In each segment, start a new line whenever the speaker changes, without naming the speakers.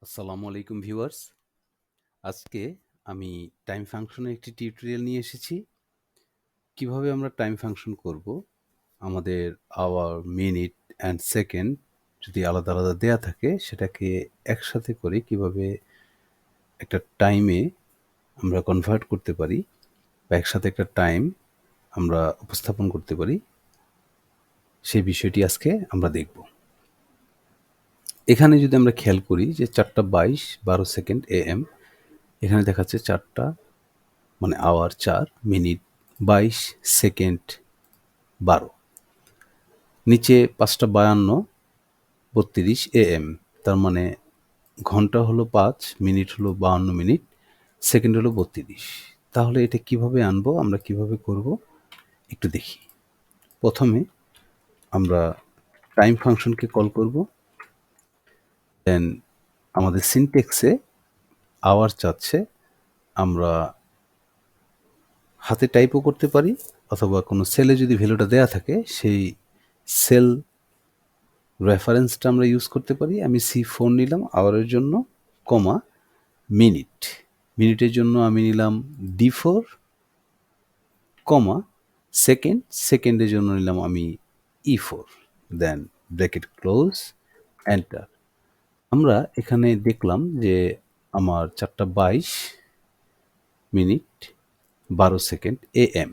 আসসালামু আলাইকুম ভিউয়ার্স। আজকে আমি টাইম ফাংশনের একটি টিউটোরিয়াল নিয়ে এসেছি। কিভাবে আমরা টাইম ফাংশন করব, আমাদের আওয়ার, মিনিট অ্যান্ড সেকেন্ড যদি আলাদা, আলাদা দেয়া থাকে সেটাকে একসাথে করে কিভাবে একটা টাইমে আমরা কনভার্ট করতে পারি বা একসাথে একটা টাইম আমরা উপস্থাপন করতে পারি, সেই বিষয়টি আজকে আমরা দেখব। এখানে যদি আমরা খেয়াল করি যে 4:22 AM এখানে দেখাচ্ছে 4টা মানে আওয়ার 4 মিনিট 22 সেকেন্ড 12, নিচে 5:52 32 AM, তার মানে ঘন্টা হলো 5, মিনিট হলো 52 মিনিট, সেকেন্ড হলো 32। তাহলে এটা কিভাবে আনবো, আমরা কিভাবে করব একটু দেখি। প্রথমে আমরা টাইম ফাংশনকে কল করব, দেন আমাদের সিনট্যাক্সে আওয়ার চাচ্ছে, আমরা হাতে টাইপও করতে পারি অথবা কোনো সেলে যদি ভ্যালুটা দেয়া থাকে সেই সেল রেফারেন্সটা আমরা ইউজ করতে পারি। আমি C4 নিলাম আওয়ারের জন্য, কমা মিনিট, মিনিটের জন্য আমি নিলাম D4, কমা সেকেন্ড, সেকেন্ডের জন্য নিলাম আমি E4, দেন ব্র্যাকেট ক্লোজ, এন্টার। আমরা এখানে দেখলাম যে আমার 4:22 মিনিট 12 সেকেন্ড AM।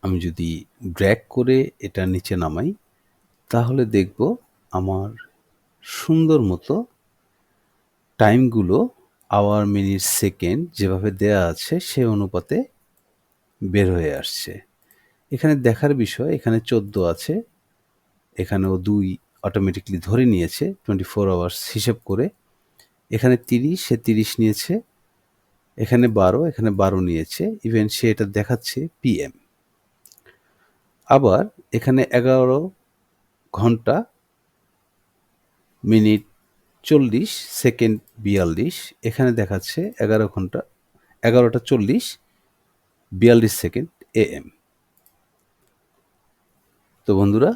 আমি যদি ড্র্যাগ করে এটা নিচে নামাই তাহলে দেখব আমার সুন্দর মতো টাইমগুলো আওয়ার, মিনিট, সেকেন্ড যেভাবে দেয়া আছে সে অনুপাতে বের হয়ে আসছে। এখানে দেখার বিষয়, এখানে 14 আছে, এখানেও 2 অটোমেটিক্যালি ধরে নিয়েছে 24 আওয়ার্স হিসেব করে। এখানে 30, সে 30 নিয়েছে, এখানে 12, এখানে 12 নিয়েছে, ইভেন সে এটা দেখাচ্ছে PM। আবার এখানে 11 ঘন্টা মিনিট 40 সেকেন্ড 42, এখানে দেখাচ্ছে 11 ঘন্টা 11টা 40 42 সেকেন্ড AM। তো বন্ধুরা,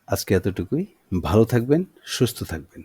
আজকে এতটুকুই। ভালো থাকবেন, সুস্থ থাকবেন।